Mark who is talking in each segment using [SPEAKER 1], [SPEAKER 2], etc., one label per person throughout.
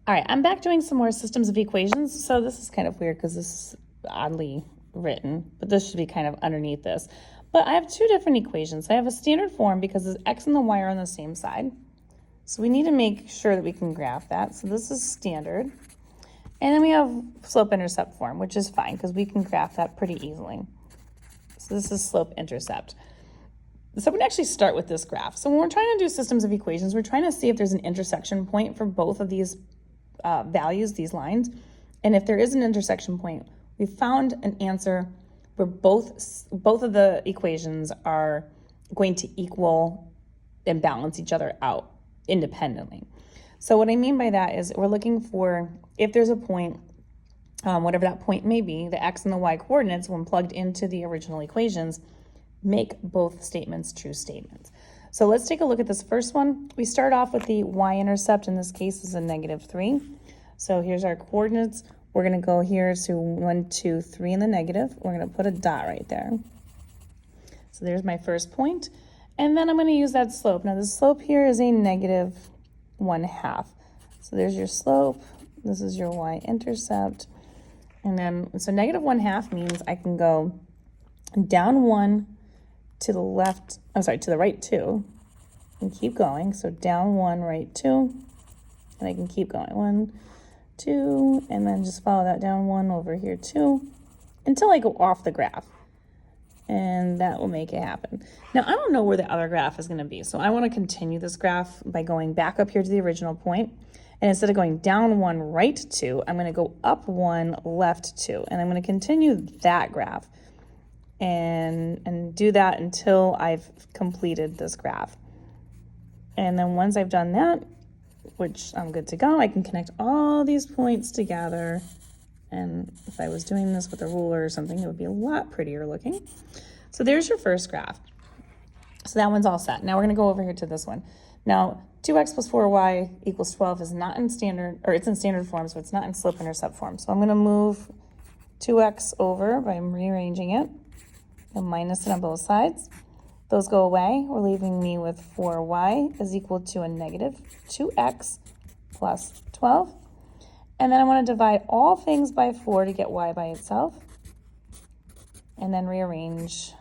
[SPEAKER 1] All right, I'm back doing some more systems of equations. So this is kind of weird because this is oddly written, but this should be kind of underneath this. But I have two different equations. I have a standard form because the x and the y are on the same side. So we need to make sure that we can graph that. So this is standard. And then we have slope-intercept form, which is fine because we can graph that pretty easily. So this is slope-intercept. So we can actually start with this graph. So when we're trying to do systems of equations, we're trying to see if there's an intersection point for both of these values, these lines. And if there is an intersection point, we found an answer where both of the equations are going to equal and balance each other out independently. So what I mean by that is we're looking for, if there's a point, whatever that point may be, the x and the y coordinates, when plugged into the original equations, make both statements true statements. So let's take a look at this first one. We start off with the y-intercept, in this case is a -3. So here's our coordinates. We're gonna go here to 1, 2, 3 in the negative. We're gonna put a dot right there. So there's my first point. And then I'm gonna use that slope. Now the slope here is a -1/2. So there's your slope. This is your y-intercept. And then, so -1/2 means I can go down 1 to the left, to the right 2, and keep going. So down 1, right 2, and I can keep going. 1, 2, and then just follow that down 1 over here 2, until I go off the graph. And that will make it happen. Now, I don't know where the other graph is gonna be, so I wanna continue this graph by going back up here to the original point, and instead of going down 1, right 2, I'm gonna go up 1, left 2, and I'm gonna continue that graph. And do that until I've completed this graph. And then once I've done that, which I'm good to go, I can connect all these points together. And if I was doing this with a ruler or something, it would be a lot prettier looking. So there's your first graph. So that one's all set. Now we're gonna go over here to this one. Now, 2x plus 4y equals 12 is not in standard, or it's in standard form, so it's not in slope-intercept form. So I'm gonna move 2x over by rearranging it. And minus it on both sides. Those go away. We're leaving me with 4y is equal to a -2x plus 12. And then I want to divide all things by 4 to get y by itself. And then rearrange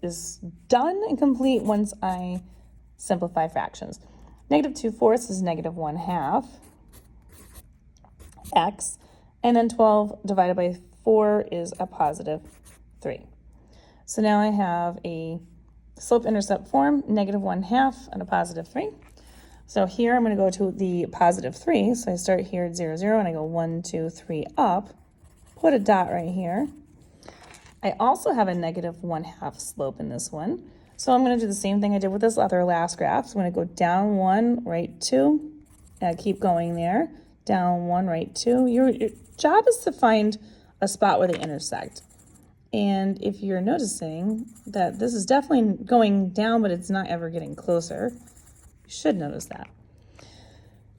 [SPEAKER 1] is done and complete once I simplify fractions. -2/4 is -1/2 x. And then 12 divided by 4 is a +3. So now I have a slope-intercept form, -1/2 and a +3. So here I'm going to go to the +3. So I start here at 0, 0, and I go 1, 2, 3 up. Put a dot right here. I also have a -1/2 slope in this one. So I'm going to do the same thing I did with this other last graph. So I'm going to go down 1, right 2, and keep going there. Down 1, right 2. Your job is to find a spot where they intersect. And if you're noticing that this is definitely going down, but it's not ever getting closer, you should notice that.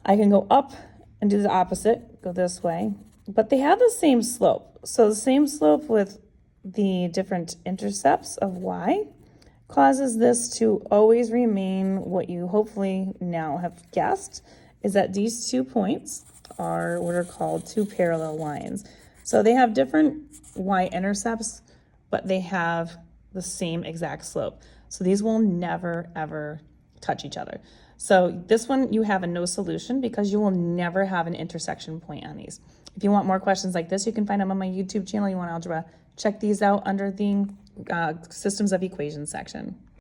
[SPEAKER 1] I can go up and do the opposite, go this way, but they have the same slope. So the same slope with the different intercepts of y causes this to always remain what you hopefully now have guessed, is that these 2 points are what are called 2 parallel lines. So they have different y-intercepts, but they have the same exact slope. So these will never, ever touch each other. So this one, you have a no solution because you will never have an intersection point on these. If you want more questions like this, you can find them on my YouTube channel. You want algebra, check these out under the systems of equations section.